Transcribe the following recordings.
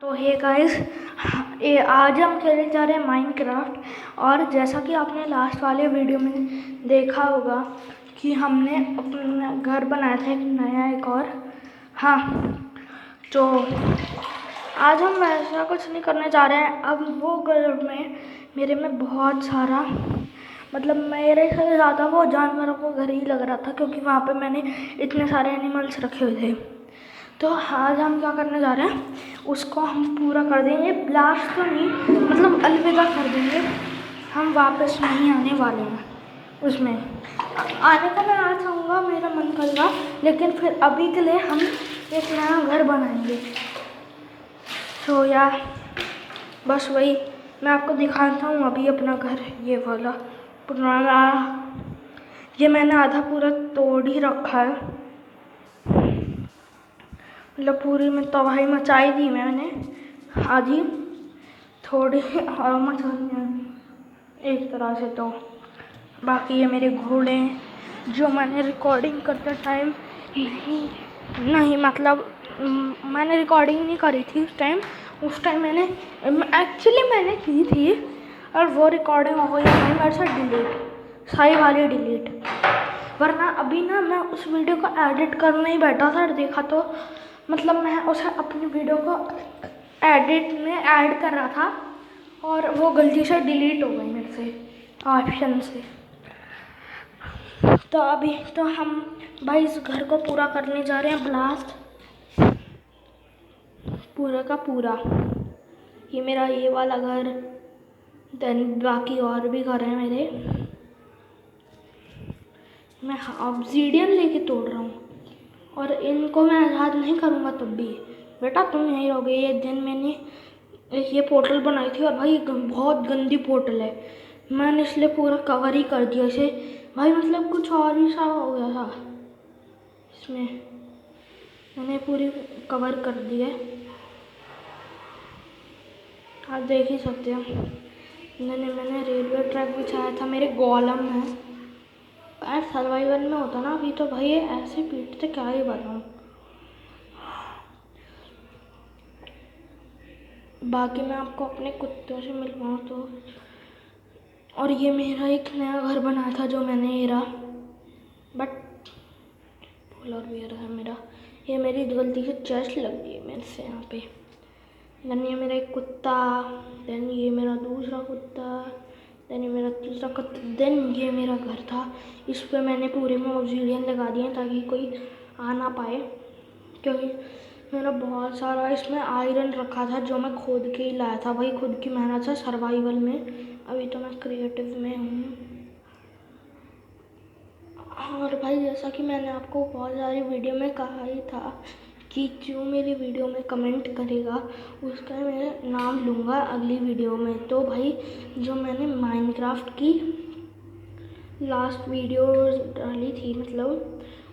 तो hey guys, आज हम खेलने जा रहे हैं माइनक्राफ्ट। और जैसा कि आपने लास्ट वाले वीडियो में देखा होगा कि हमने अपना घर बनाया था एक और। हाँ, तो आज हम ऐसा कुछ नहीं करने जा रहे हैं। अब वो घर में मेरे में बहुत सारा मेरे से ज़्यादा वो जानवरों को घर ही लग रहा था, क्योंकि वहाँ पे मैंने इतने सारे एनिमल्स रखे हुए थे। तो आज हम क्या करने जा रहे हैं, उसको हम पूरा कर देंगे। ब्लास्ट तो नहीं, अलविदा कर देंगे। हम वापस नहीं आने वाले हैं उसमें। आने का मैं आज आऊँगा, मेरा मन कर रहा, लेकिन फिर अभी के लिए हम एक नया घर बनाएंगे। तो यार बस वही मैं आपको दिखाता हूँ अभी अपना घर। ये वाला पुराना, ये मैंने आधा पूरा तोड़ ही रखा है। पूरी में तबाही मचाई दी मैंने, आधी थोड़ी और मचाई एक तरह से। तो बाकी ये मेरे घोड़े हैं जो मैंने रिकॉर्डिंग करते टाइम मैंने रिकॉर्डिंग नहीं करी थी उस टाइम मैंने की थी, और वो रिकॉर्डिंग हो गई है मेरे से डिलीट, सारी वाली डिलीट। वरना अभी ना मैं उस वीडियो को एडिट करने ही बैठा था और देखा तो मैं उसे अपनी वीडियो को एडिट में ऐड कर रहा था और वो गलती से डिलीट हो गई मेरे से ऑप्शन से। तो अभी तो हम भाई इस घर को पूरा करने जा रहे हैं, ब्लास्ट पूरा का पूरा। ये मेरा ये वाला घर, देन बाकी और भी घर हैं मेरे। मैं ऑब्सीडियन लेके तोड़ रहा हूँ और इनको मैं आज़ाद नहीं करूँगा तब भी। बेटा तुम यहीं रहोगे। ये दिन मैंने ये पोर्टल बनाई थी, और भाई बहुत गंदी पोर्टल है। मैंने इसलिए पूरा कवर ही कर दिया इसे। भाई कुछ और ही सा हो गया था इसमें, मैंने पूरी कवर कर दी है, आप देख ही सकते हो। मैंने रेलवे ट्रैक बिछाया था, मेरे गोलम है। यार सर्वाइवल में होता ना अभी, तो भाई ये ऐसे पीटते क्या ही बताऊँ। बाकी मैं आपको अपने कुत्तों से मिलवाऊँ तो। और ये मेरा एक नया घर बनाया था जो मैंने बट पोलर बियर है मेरा। ये मेरी गलती से चेस्ट लग गई है मेरे से यहाँ पे। देन ये मेरा एक कुत्ता, देन ये मेरा दूसरा कुत्ता, देन ये मेरा तीसरा कुत्ता, देन ये मेरा घर था। इस पर मैंने पूरे में ऑब्सीडियन लगा दिए ताकि कोई आ ना पाए, क्योंकि मैंने बहुत सारा इसमें आयरन रखा था जो मैं खुद के ही लाया था। भाई खुद की मेहनत से सर्वाइवल में। अभी तो मैं क्रिएटिव में हूँ। और भाई जैसा कि मैंने आपको बहुत सारी वीडियो में कहा ही था कि जो मेरी वीडियो में कमेंट करेगा उसका मैं नाम लूँगा अगली वीडियो में। तो भाई जो मैंने माइनक्राफ्ट की लास्ट वीडियो डाली थी,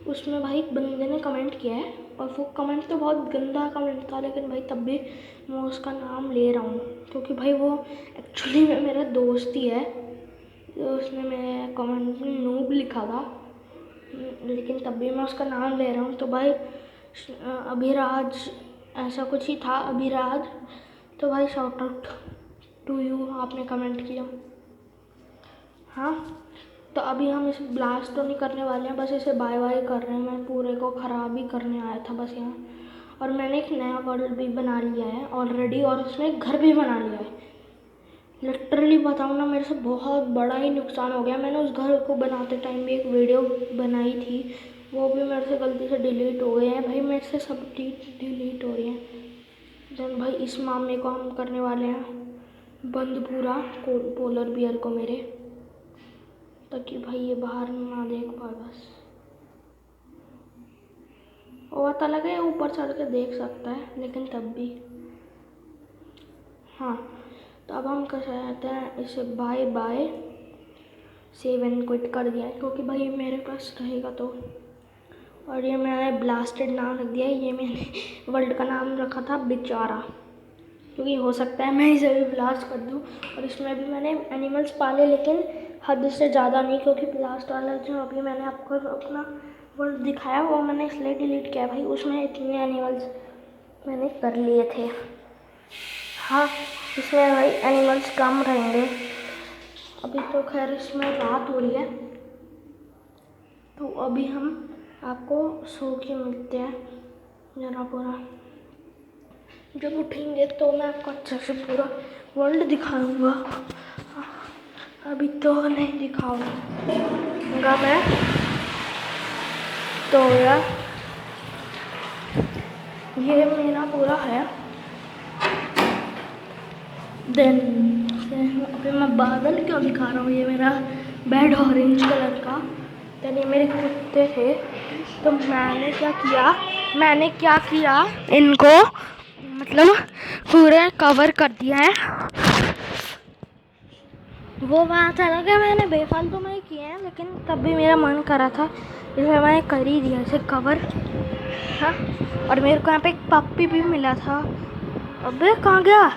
उसमें भाई एक बंदे ने कमेंट किया है, और वो कमेंट तो बहुत गंदा कमेंट था, लेकिन भाई तब भी मैं उसका नाम ले रहा हूँ, क्योंकि भाई वो एक्चुअली में मेरा दोस्त ही है। तो उसने मेरे कमेंट में नूब लिखा था, लेकिन तब भी मैं उसका नाम ले रहा हूँ। तो भाई अभिराज ऐसा कुछ ही था, अभिराज। तो भाई शॉर्ट आउट टू यू, आपने कमेंट किया। हाँ, तो अभी हम इसे ब्लास्ट तो नहीं करने वाले हैं, बस इसे बाय बाय कर रहे हैं। मैं पूरे को ख़राब ही करने आया था बस यहाँ। और मैंने एक नया वर्ल्ड भी बना लिया है ऑलरेडी, और उसमें एक घर भी बना लिया है। लिटरली बताऊँ ना, मेरे से बहुत बड़ा ही नुकसान हो गया। मैंने उस घर को बनाते टाइम भी एक वीडियो बनाई थी, वो भी मेरे से गलती से डिलीट हो गए हैं। भाई मेरे से सब डिलीट हो रही हैं। देन भाई इस मामले को हम करने वाले हैं बंद पूरा पोलर बियर को मेरे, ताकि भाई ये बाहर ना देख पाए। बस वो पता लगे ऊपर चढ़ के देख सकता है, लेकिन तब भी। हाँ, तो अब हम कर सकते हैं इसे bye bye. Save and quit कर दिया है, क्योंकि भाई मेरे पास रहेगा तो। और ये मैंने ब्लास्टेड नाम रख दिया है। ये मैंने वर्ल्ड का नाम रखा था बेचारा, क्योंकि हो सकता है मैं इसे भी ब्लास्ट कर दूँ। और इसमें भी मैंने एनिमल्स पाले, लेकिन हद से ज़्यादा नहीं, क्योंकि ब्लास्ट वाला जो अभी मैंने आपको अपना वर्ल्ड दिखाया वो मैंने इसलिए डिलीट किया भाई। उसमें इतने एनिमल्स मैंने कर लिए थे। हाँ, इसमें भाई एनिमल्स कम रहेंगे। अभी तो खैर इसमें रात हो रही है, तो अभी हम आपको सो के मिलते हैं जरा पूरा। जब उठेंगे तो मैं आपको अच्छे से पूरा वर्ल्ड दिखाऊंगा। अभी तो नहीं दिखाऊंगा मैं। तो यार ये मेरा पूरा है। देन अभी मैं बादल क्यों दिखा रहा हूँ, ये मेरा बेड ऑरेंज कलर का। देन ये मेरे कुत्ते थे, तो मैंने क्या किया इनको मतलब पूरे कवर कर दिया है। वो बात अलग है, मैंने बेफालतू में ही किए हैं, लेकिन तब भी मेरा मन करा था इसलिए मैंने कर ही दिया इसे कवर। हाँ, और मेरे को यहाँ पे एक पप्पी भी मिला था। अबे कहाँ गया,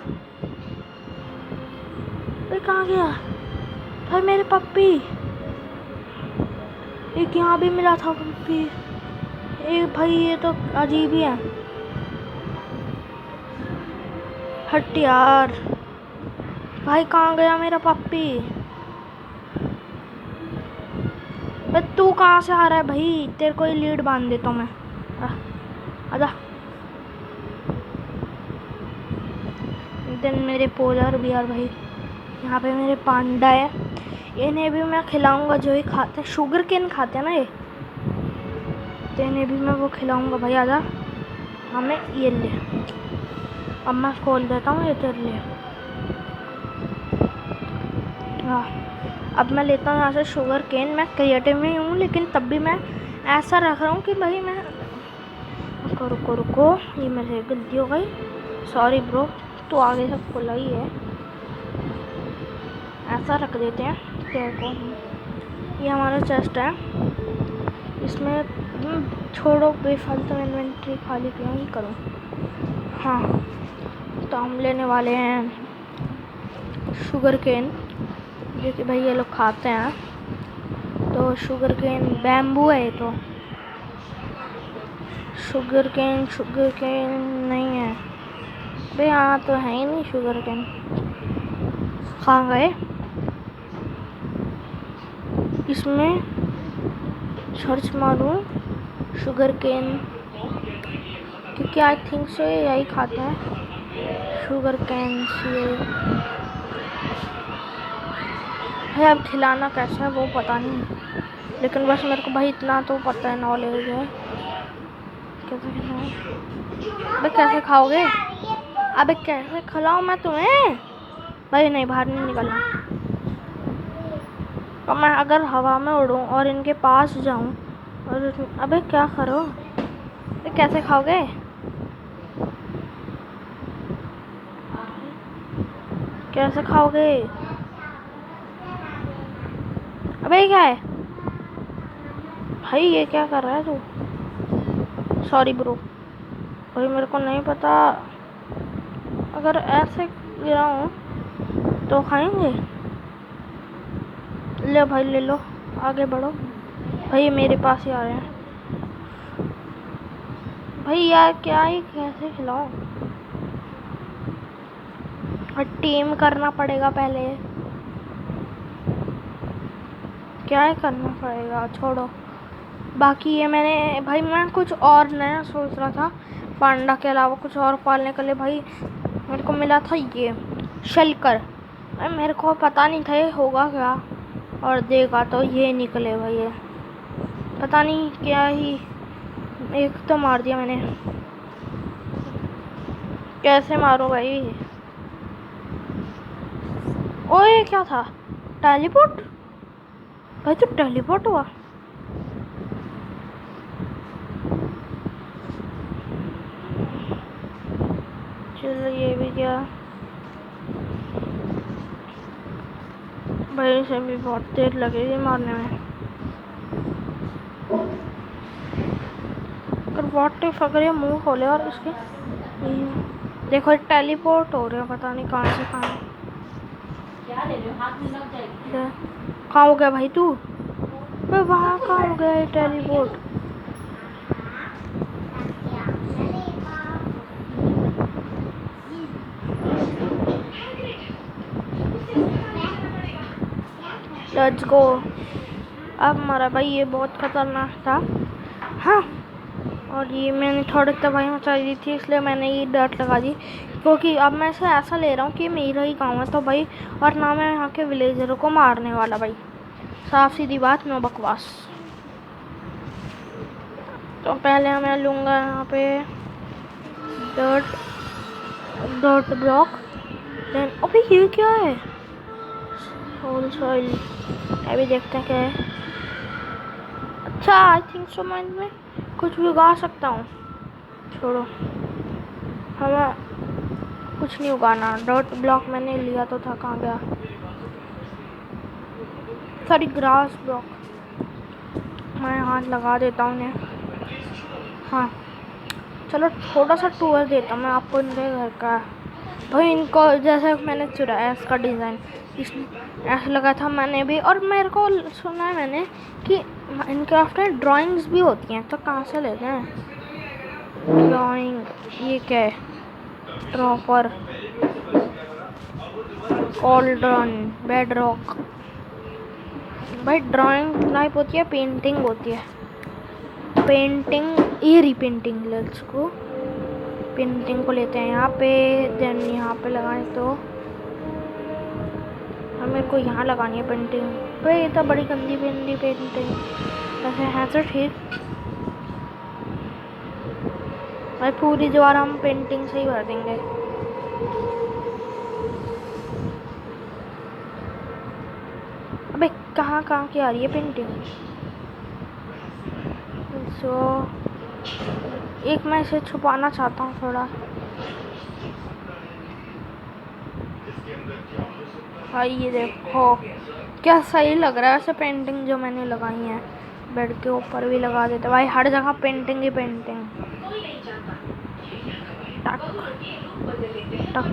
भाई मेरे पप्पी। एक यहाँ भी मिला था पप्पी। भाई ये तो अजीब ही है। हट यार, भाई कहाँ गया मेरा पप्पी। तू कहाँ से आ रहा है भाई, तेरे को ही लीड बांध देता हूँ मैं। आजा। देन मेरे पोलर बियर भाई, यहाँ पे मेरे पांडा है। इन्हें भी मैं खिलाऊंगा, जो ही खाते हैं शुगर केन खाते हैं ना ये, तो इन्हें भी मैं वो खिलाऊंगा भाई। आजा, हमें ये ले। अब मैं खोल देता हूँ ये तेरे लिए। हाँ, अब मैं लेता हूँ यहाँ से शुगर केन। मैं क्रिएटिव में हूँ, लेकिन तब भी मैं ऐसा रख रहा हूँ कि भाई मैं रुको, ये मेरे गलती हो गई, सॉरी ब्रो। तो आगे सब खुला ही है, ऐसा रख देते हैं तेरे को। ये हमारा चेस्ट है, इसमें छोड़ो बेफालतू इन्वेंट्री खाली क्यों ही करूँ। हाँ, तो हम लेने वाले हैं शुगर केन, जो कि भाई ये लोग खाते हैं। तो शुगर केन बैम्बू है ये तो। शुगर केन नहीं है भाई, यहाँ तो है ही नहीं शुगर केन। कहाँ गए, इसमें सर्च मारूं शुगर केन, क्योंकि आई थिंक से यही खाता है शुगर केन से। भाई अब खिलाना कैसा है वो पता नहीं, लेकिन बस मेरे को भाई इतना तो पता है, नॉलेज है कैसे खिलाऊं। अबे कैसे खाओगे, अबे कैसे खिलाऊं मैं तुम्हें भाई। नहीं, बाहर नहीं निकलना। और मैं अगर हवा में उड़ूं और इनके पास जाऊं और अबे क्या करो, अबे कैसे खाओगे, कैसे खाओगे। अबे क्या है भाई, ये क्या कर रहा है तू। सॉरी ब्रो भाई, मेरे को नहीं पता। अगर ऐसे गिराऊं तो खाएंगे। ले भाई ले लो, आगे बढ़ो भाई, ये मेरे पास ही आ रहे हैं भाई। यार क्या ही कैसे खिलाऊं, टीम करना पड़ेगा पहले, क्या है करना पड़ेगा, छोड़ो। बाकी ये मैंने भाई, मैं कुछ और नया सोच रहा था पांडा के अलावा कुछ और पालने के लिए। भाई मेरे को मिला था ये शलकर, मेरे को पता नहीं था ये होगा क्या, और देखा तो ये निकले भाई। ये पता नहीं क्या ही, एक तो मार दिया मैंने। कैसे मारो भाई। ओए क्या था, टेलीपोर्ट भाई, तो टेलीपोर्ट हुआ। चलो ये भी क्या भाई, इसे भी बहुत देर लगेगी मारने में। अगर व्हाट इफ अगर ये मुंह खोले और उसके देखो टेलीपोर्ट हो रहे हो, पता नहीं कहाँ से कहाँ। कहाँ हो गया भाई तू, वहाँ कहाँ हो गया टेलीपोर्ट। Let's go. अब हमारा भाई ये बहुत खतरनाक था। हाँ, और ये मैंने थोड़ी तबाही मचा दी थी, इसलिए मैंने ये डर्ट लगा दी, क्योंकि अब मैं इसे ऐसा ले रहा हूँ कि मेरा ही गाँव है तो भाई, और ना मैं यहाँ के विलेजरों को मारने वाला भाई, साफ सीधी बात, नो बकवास। तो पहले मैं लूँगा यहाँ पे डर्ट ब्लॉक। देन अबे ये क्या है, होल सॉइल, अभी देखते हैं क्या है। अच्छा, आई थिंक सो मैं इसमें कुछ भी उगा सकता हूँ। छोड़ो, हमें कुछ नहीं उगाना। डर्ट ब्लॉक मैंने लिया तो था, कहाँ गया? सॉरी, ग्रास ब्लॉक मैं यहाँ लगा देता हूँ इन्हें। हाँ चलो, थोड़ा सा टूर देता हूँ मैं आपको इनके घर का। भाई इनको जैसे मैंने चुराया इसका डिज़ाइन, इसमें ऐसा लगा था मैंने भी, और मेरे को सुना है मैंने कि इनक्राफ्ट में ड्राइंग्स भी होती हैं, तो कहाँ से लेते हैं ड्राइंग? ये क्या है? Dropper, cauldron, bed rock. भाई ड्राइंग टाइप होती है, पेंटिंग होती है, पेंटिंग, ये रीपेंटिंग। लेट्स को पेंटिंग को लेते हैं यहाँ पे, देन यहाँ पे लगाएं तो हमें को यहाँ लगानी है पेंटिंग। भाई ये तो बड़ी गंदी पेंटिंग वैसे है तो ठीक। भाई पूरी दीवार हम पेंटिंग से ही भर देंगे। अबे कहाँ कहाँ की आ रही है पेंटिंग? सो एक मैं इसे छुपाना चाहता हूँ थोड़ा। भाई ये देखो क्या सही लग रहा है वैसे पेंटिंग जो मैंने लगाई है। बेड के ऊपर भी लगा देते भाई, हर जगह पेंटिंग ही पेंटिंग। टक टक,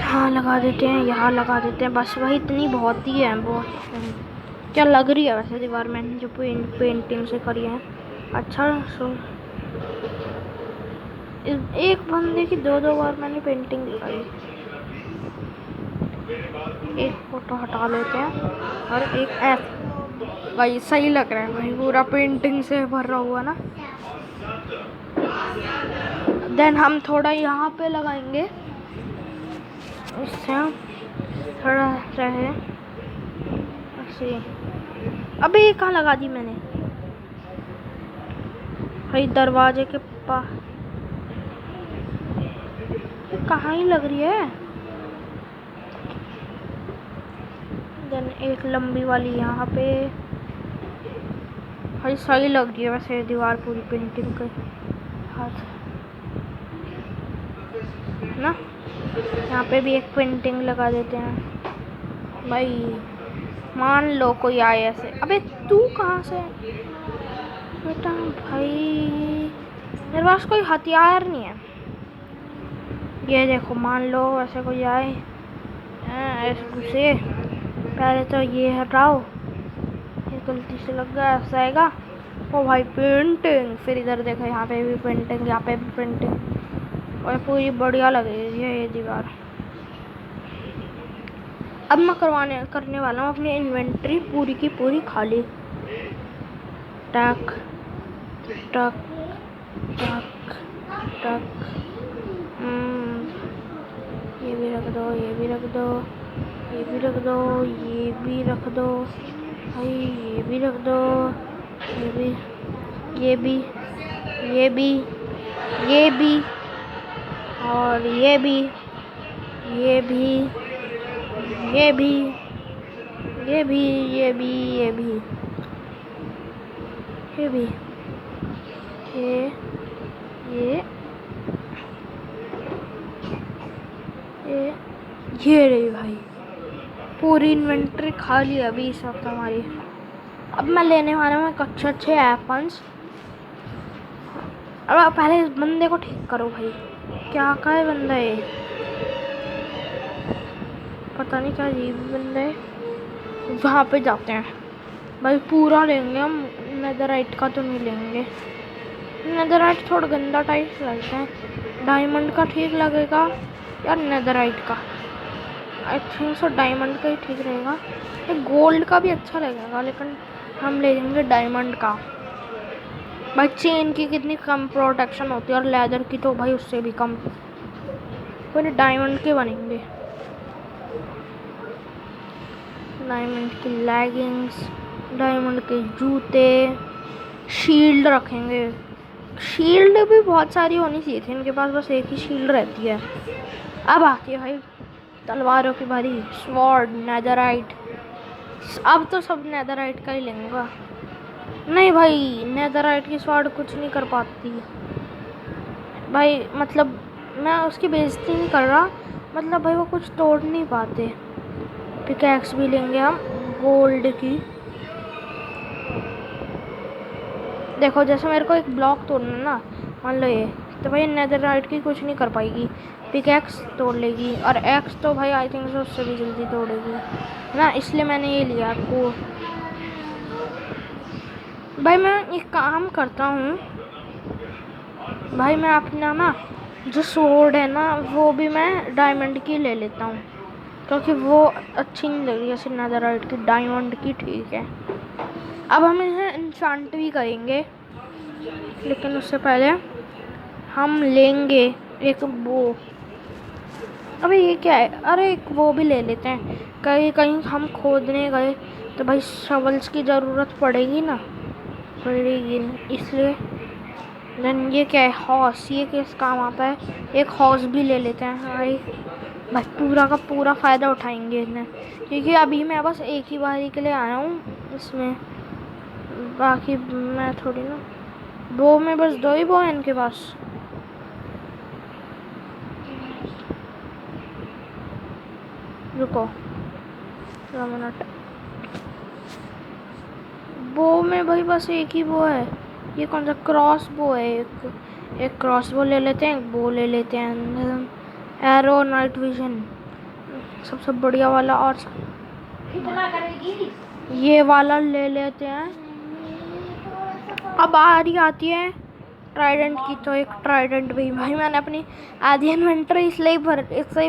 हाँ लगा देते हैं, यहाँ लगा देते हैं, बस वही इतनी बहुत ही है। बहुत क्या लग रही है वैसे दीवार मैंने जो पेंटिंग से करी है। अच्छा सो एक बंदे की दो बार मैंने पेंटिंग दिखाई। एक फोटो हटा लेते हैं और एक ऐप। भाई सही लग रहा है भाई, पूरा पेंटिंग से भरा हुआ ना। देन हम थोड़ा यहाँ पे लगाएंगे, इससे थोड़ा रहे ऐसे। अबे ये कहाँ लगा दी मैंने? भाई दरवाजे के पास कहाँ ही लग रही है। देन एक लंबी वाली यहाँ पे। भाई सही लग रही है वैसे दीवार पूरी पेंटिंग के हाथ ना। यहाँ पे भी एक पेंटिंग लगा देते हैं। भाई मान लो कोई आए ऐसे। अबे तू कहाँ से बेटा? भाई मेरे पास कोई हथियार नहीं है। ये देखो, मान लो ऐसे कोई आए ऐसे, पहले तो ये हटाओ, ये गलती से लग गया, ऐसा आएगा। ओ भाई पेंटिंग, फिर इधर देखो यहाँ पे भी पेंटिंग, यहाँ पे भी पेंटिंग, और पूरी बढ़िया लग रही है ये दीवार। अब मैं करने वाला हूँ अपनी इन्वेंटरी पूरी की पूरी खाली। टक टक टक टक, ये भी रख दो, ये भी रख दो, ये भी रख दो, ये भी रख दो भाई, ये भी रख दो, ये भी, ये भी, ये भी, ये भी, और ये भी, ये भी, ये भी, ये भी, ये भी, ये भी, ये भी, ये रही भाई पूरी इन्वेंटरी खाली है अभी इस वक्त हमारी। अब मैं लेने वाला हूँ अच्छे एप्पल्स। अब पहले इस बंदे को ठीक करो भाई, क्या का है बंदा है, पता नहीं क्या अजीब बंदा है। वहाँ पे जाते हैं भाई, पूरा लेंगे हम। नेदरराइट का तो नहीं लेंगे, नेदरराइट थोड़ा गंदा टाइप लगता है। डायमंड का ठीक लगेगा या नेदरराइट का? आई थिंक सो डायमंड का ही ठीक रहेगा। गोल्ड का भी अच्छा लगेगा लेकिन हम ले लेंगे डायमंड का। भाई चेन की कितनी कम प्रोटेक्शन होती है और लेदर की तो भाई उससे भी कम। कोई डायमंड के बनेंगे, डायमंड की लेगिंग्स, डायमंड के जूते, शील्ड रखेंगे। शील्ड भी बहुत सारी होनी चाहिए थी इनके पास, बस एक ही शील्ड रहती है। अब आती है भाई तलवारों की बारी। Sword, netherite. अब तो सब नेदरराइट का ही लेंगे। नहीं भाई नेदरराइट की स्वॉर्ड कुछ नहीं कर पाती भाई, मतलब मैं उसकी बेइज्जती नहीं कर रहा, मतलब भाई वो कुछ तोड़ नहीं पाते। पिकैक्स भी लेंगे हम गोल्ड की। देखो जैसे मेरे को एक ब्लॉक तोड़ना ना, मान लो ये, तो भाई नेदरराइट की कुछ नहीं कर पाएगी, पिकैक्स तोड़ लेगी। और एक्स तो भाई आई थिंक उससे भी जल्दी तोड़ेगी ना, इसलिए मैंने ये लिया आपको। भाई मैं एक काम करता हूँ भाई, मैं अपना ना जो स्वॉर्ड है ना वो भी मैं डायमंड की ले लेता हूँ, क्योंकि वो अच्छी नहीं लग रही है सिर्फ नेदरराइट की, डायमंड की ठीक है। अब हम इसे इंचांट भी करेंगे, लेकिन उससे पहले हम लेंगे एक वो। अबे ये क्या है, अरे एक वो भी ले लेते हैं, कहीं कहीं हम खोदने गए तो भाई शवल्स की ज़रूरत पड़ेगी ना, पड़ेगी, इसलिए। देन ये क्या है, हॉर्स, ये किस काम आता है, एक हॉर्स भी ले लेते हैं भाई। भाई पूरा का पूरा फ़ायदा उठाएंगे इन्हें, क्योंकि अभी मैं बस एक ही बारी के लिए आया हूँ इसमें, बाकी मैं थोड़ी ना, वो में बस 2 ही वो है इनके पास। रुको 2 मिनट, वो में भाई बस एक ही वो है, ये कौन सा क्रॉस बो है, एक क्रॉस बो ले लेते हैं, एक बो ले लेते हैं, एरो, नाइट विजन सबसे बढ़िया वाला, और ये वाला ले लेते हैं। अब बारी आती है ट्राइडेंट की, तो एक ट्राइडेंट भी भाई मैंने अपनी आधी इन्वेंटरी इससे ही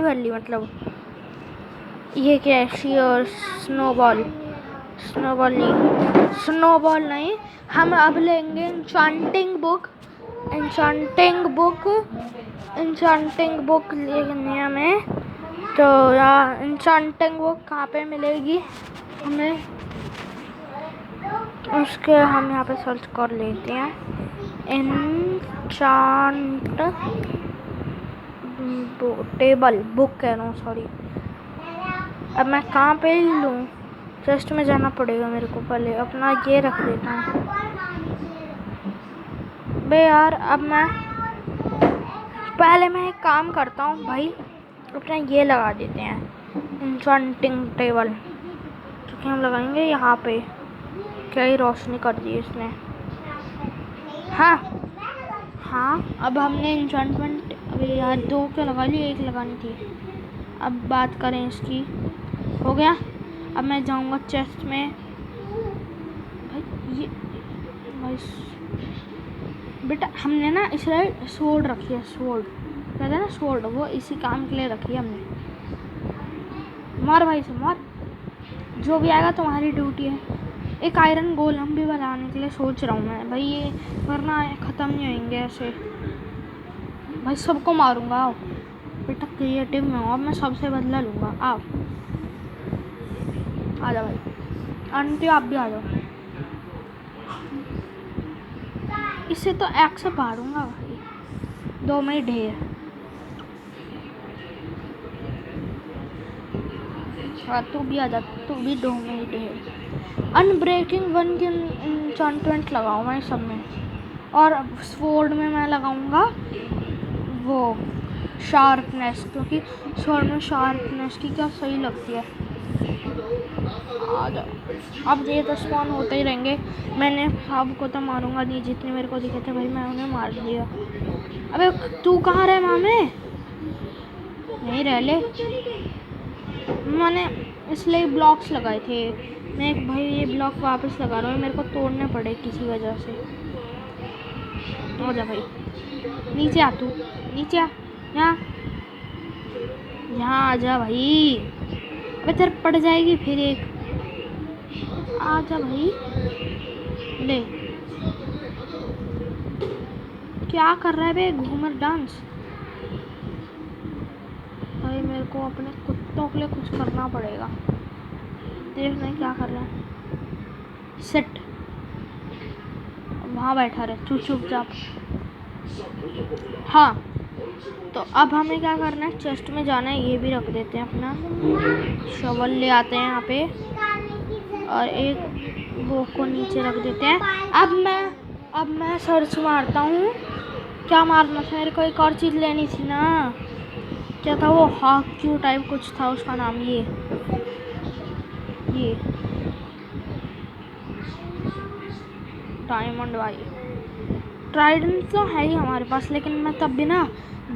भर ली, मतलब ये क्या है, शियर, स्नोबॉल, स्नोबॉल नहीं, हम अब लेंगे इंचांटिंग बुक लेने हमें। तो यार इंचांटिंग बुक कहाँ पे मिलेगी हमें, उसके हम यहाँ पे सर्च कर लेते हैं, इंचांट टेबल बुक कह रहा हूँ, सॉरी। अब मैं कहाँ पे लूँ, चेस्ट में जाना पड़ेगा मेरे को, पहले अपना ये रख देता हूँ बे यार। अब मैं एक काम करता हूँ भाई, अपना ये लगा देते हैं इंचांटिंग टेबल, क्योंकि हम लगाएंगे यहाँ पे। क्या ही रोशनी कर दी इसने। हाँ अब हमने इंचांटमेंट, अभी यार 2 क्या लगा ली, 1 लगानी थी। अब बात करें इसकी, हो गया। अब मैं जाऊंगा चेस्ट में भाई, ये भाई बेटा हमने ना इसलिए स्वॉर्ड रखी है, स्वॉर्ड कहते हैं ना स्वॉर्ड, वो इसी काम के लिए रखी है हमने। मार भाई से मार, जो भी आएगा तुम्हारी ड्यूटी है। एक आयरन गोलम भी बनाने के लिए सोच रहा हूँ मैं भाई, ये वरना ख़त्म नहीं होंगे ऐसे भाई, सबको मारूंगा। आओ बेटा क्रिएटिव में अब मैं सबसे बदला लूँगा, आओ आ जाओ भाई, आंटी आप भी आ जाओ। इससे तो एक से मारूंगा भाई, 2 में ही ढेर। तू भी आ जा, तू भी 2 में ही ढेर। अनब्रेकिंग 1 की इंचांटमेंट लगाऊँ मैं सब में, और स्वॉर्ड में मैं लगाऊंगा वो शार्पनेस, क्योंकि स्वॉर्ड में शार्पनेस की क्या सही लगती है। आ जाओ, अब ये तो स्पॉन होते ही रहेंगे, मैंने सबको तो मारूंगा नहीं, जितने मेरे को दिखे थे भाई मैं उन्हें मार दिया। अबे तू कहाँ रहे मामे, नहीं रह ले, मैंने इसलिए ब्लॉक्स लगाए थे। मैं एक भाई ये ब्लॉक वापस लगा रहा हूँ, मेरे को तोड़ने पड़े किसी वजह से। हो जा भाई, नीचे आ, तू नीचे आ, यहाँ आ जा भाई। अबे तेरे पड़ जाएगी फिर एक। आजा भाई, ले। क्या कर रहा है बे, घूमर डांस? भाई मेरे को अपने कुत्तों के लिए कुछ करना पड़ेगा। देख नहीं क्या कर रहा है। सिट, वहाँ बैठा रहे चुपचाप। हाँ, तो अब हमें क्या करना है, चेस्ट में जाना है। ये भी रख देते हैं अपना। शवल ले आते हैं यहाँ पे और एक वो को नीचे रख देते हैं। अब मैं सर्च मारता हूँ। क्या मारना था मेरे को? एक और चीज़ लेनी थी ना। क्या था वो? हॉक्यू टाइप कुछ था उसका नाम। ये डायमंड भाई। ट्राइडेंट तो है ही हमारे पास, लेकिन मैं तब भी ना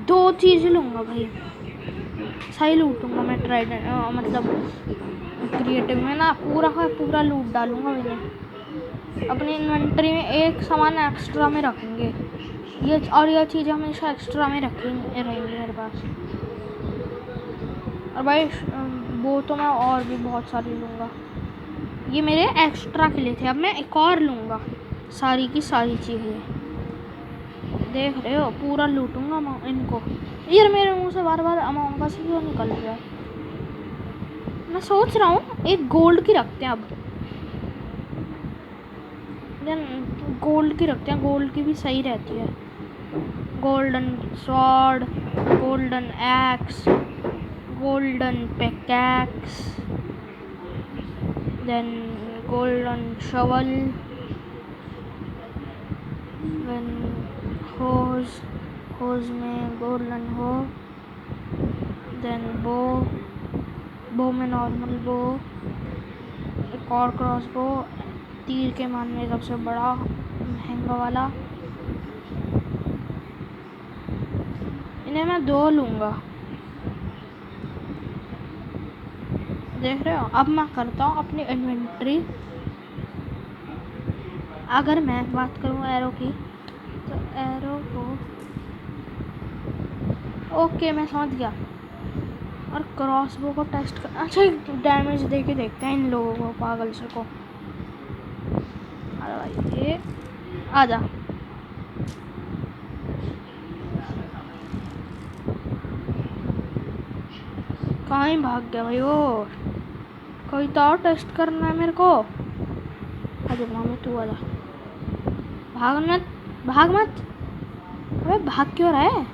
2 चीज़ लूँगा भाई। सही लूटूंगा मैं ट्राइडेंट, मतलब क्रिएटिव में ना पूरा का पूरा लूट डालूंगा। मैंने अपनी इन्वेंटरी में एक सामान एक्स्ट्रा में रखेंगे। ये चीज़ें हमेशा एक्स्ट्रा में रहेंगी मेरे पास। और भाई वो तो मैं और भी बहुत सारी लूँगा। ये मेरे एक्स्ट्रा के लिए थे, अब मैं एक और लूँगा। सारी की सारी चीज़ें देख रहे हो, पूरा लूटूंगा इनको। यार मेरे मुंह से बार बार अमाउंट का क्यों निकल रहा है? मैं सोच रहा हूँ एक गोल्ड की रखते हैं। अब गोल्ड की रखते हैं, गोल्ड की भी सही रहती है। Golden sword, golden axe, golden pickaxe, then golden shovel, then hoes में गोल्डन हो, देन बो में नॉर्मल बो, एक और क्रॉस बो, तीर के मान में सबसे बड़ा महंगा वाला। इन्हें मैं 2 लूँगा। देख रहे हो, अब मैं करता हूँ अपनी इन्वेंटरी। अगर मैं बात करूँ एरो की, तो एरो को ओके मैं समझ गया। और क्रॉसबो को टेस्ट कर, अच्छा डैमेज दे के देखते हैं इन लोगों को, पागल से को। अरे भाई ये आजा। कहाँ ही भाग गया भाई वो? कोई तो और टेस्ट करना है मेरे को। आजा मामे, तू आजा। भाग मत। अबे भाग क्यों रहा है?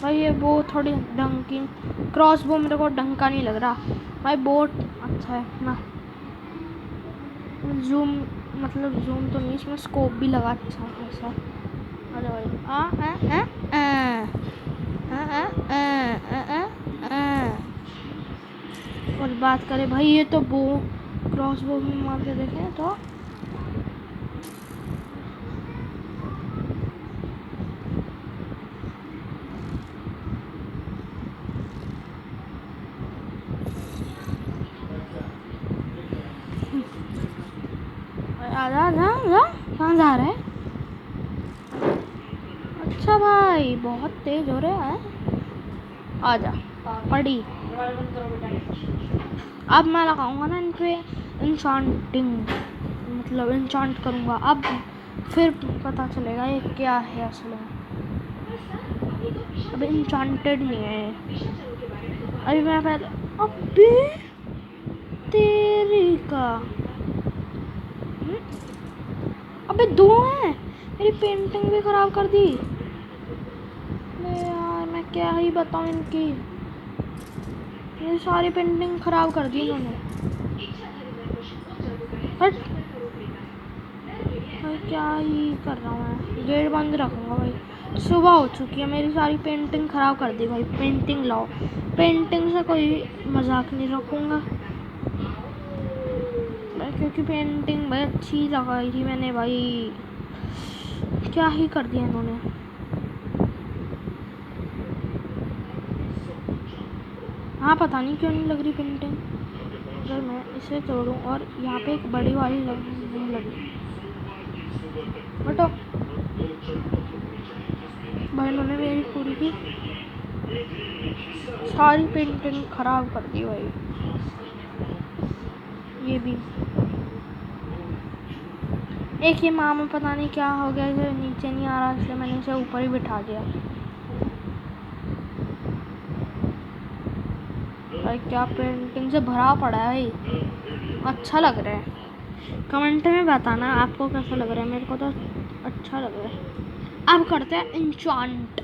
भाई ये वो थोड़ी ढंग की क्रॉसबो मेरे को ढंग का नहीं लग रहा भाई। बोट अच्छा है ना, जूम मतलब जूम तो नहीं, इसमें स्कोप भी लगा अच्छा ऐसा। अरे भाई और बात करें भाई, ये तो बो क्रॉसबो में मार के देखें तो कहाँ जा रहे हैं? अच्छा भाई बहुत तेज हो रहा है। आजा पड़ी। अब मैं लगाऊंगा ना इन पे इंचांटिंग, मतलब इंचांट करूंगा। अब फिर पता चलेगा ये क्या है असल में। अभी इंचांटेड नहीं है अभी। मैं पहले अबे तेरी का अबे 2 हैं। मेरी पेंटिंग भी खराब कर दी। यार मैं क्या ही बताऊं इनकी, ये सारी पेंटिंग खराब कर दी इन्होंने। बट भाई क्या ही कर रहा हूँ मैं, गेट बंद रखूँगा भाई। सुबह हो चुकी है, मेरी सारी पेंटिंग खराब कर दी भाई। पेंटिंग लाओ, पेंटिंग से कोई मजाक नहीं रखूँगा क्योंकि पेंटिंग भाई अच्छी लगाई थी मैंने भाई। क्या ही कर दिया इन्होंने। हाँ पता नहीं क्यों नहीं लग रही पेंटिंग। अगर मैं इसे तोड़ूं और यहाँ पे एक बड़ी वाली नहीं लगी, बटो भाई उन्होंने मेरी पूरी की सारी पेंटिंग खराब कर दी भाई। ये भी एक ये माँ में पता नहीं क्या हो गया, इसे नीचे नहीं आ रहा, इसलिए मैंने इसे ऊपर ही बिठा दिया। भाई क्या पेंटिंग से भरा पड़ा है भाई, अच्छा लग रहा है। कमेंट में बताना आपको कैसा लग रहा है, मेरे को तो अच्छा लग रहा है। अब करते हैं इंचांट।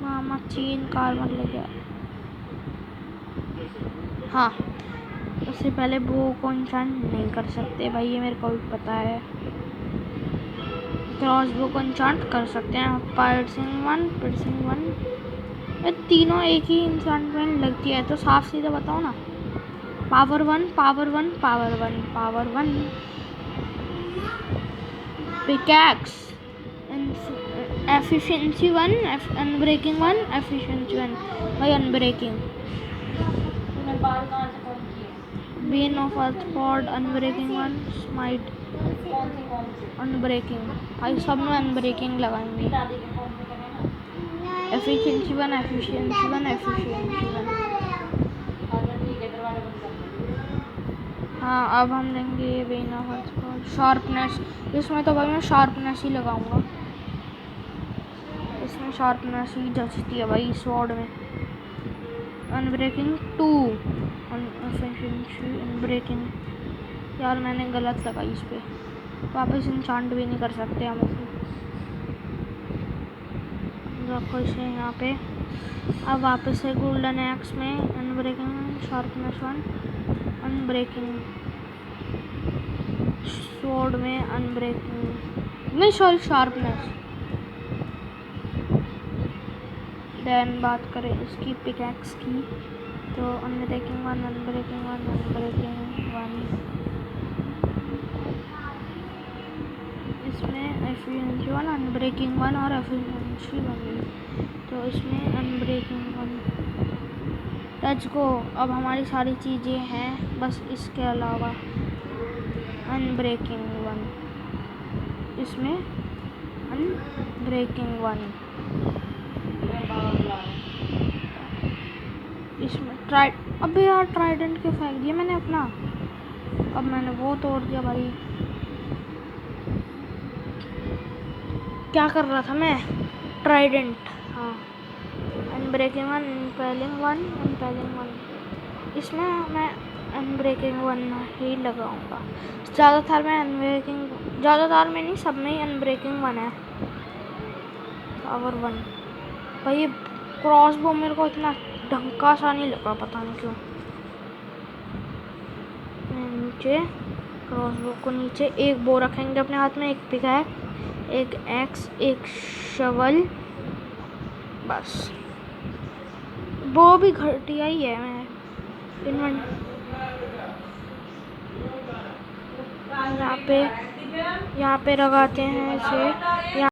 मामा चीन कार्बन लेके, हाँ उससे पहले वो को इंचांट नहीं कर सकते भाई, ये मेरे को भी पता है। क्रॉसबो को इंचांट कर सकते हैं, पियर्सिंग वन, ये तीनों एक ही इंचांटमेंट लगती है, तो साफ सीधे बताओ ना। Power one pickaxe, efficiency one, unbreaking one, efficiency one भाई unbreaking. Bane of arthropods unbreaking one, smite unbreaking, भाई सब में अनब्रेकिंग लगाएंगे। एफिशिएंसी वन, हाँ अब हम देंगे ये बेन ऑफ अर्थफोर्ड। शार्पनेस, इसमें तो भाई मैं शार्पनेस ही लगाऊंगा, इसमें शार्पनेस ही जचती है भाई स्वॉर्ड में। अनब्रेकिंग 2, अनब्रेकिंग, यार मैंने गलत लगाई इस पर, वापस इंचांट भी नहीं कर सकते हम इसे, रखो इसे यहाँ पे। अब वापस से गोल्डन एक्स में अनब्रेकिंग, शार्पनेस 1, अनब्रेकिंग, स्वॉर्ड में अनब्रेकिंग नहीं सॉरी शार्पनेस। देन बात करें इसकी पिकैक्स की, तो अनब्रेकिंग 1, अनब्रेकिंग 1, अनब्रेकिंग 1, इसमें एफिशिएंसी 1, अनब्रेकिंग 1 और एफिशिएंसी 1, तो इसमें अनब्रेकिंग 1। टच को, अब हमारी सारी चीज़ें हैं, बस इसके अलावा अनब्रेकिंग 1, इसमें अनब्रेकिंग 1, इसमें अबे यार ट्राइडेंट क्यों फेंक दिया मैंने अपना, अब मैंने वो तोड़ दिया भाई, क्या कर रहा था मैं। ट्राइडेंट, हाँ अनब्रेकिंग 1, इम्पेलिंग 1, इसमें मैं अनब्रेकिंग 1 ही लगाऊंगा। ज़्यादातर में नहीं, सब में ही अनब्रेकिंग 1 है। पावर 1 भाई, ये क्रॉसबो मेरे को इतना ढंका सा नहीं लगा, पता नहीं क्यों। नीचे क्रॉसबो को नीचे एक बो रखेंगे अपने हाथ में, एक पिकैक्स, एक एक्स, एक शवल, बस। वो भी घटिया ही है, मैं यहाँ पे लगाते हैं इसे।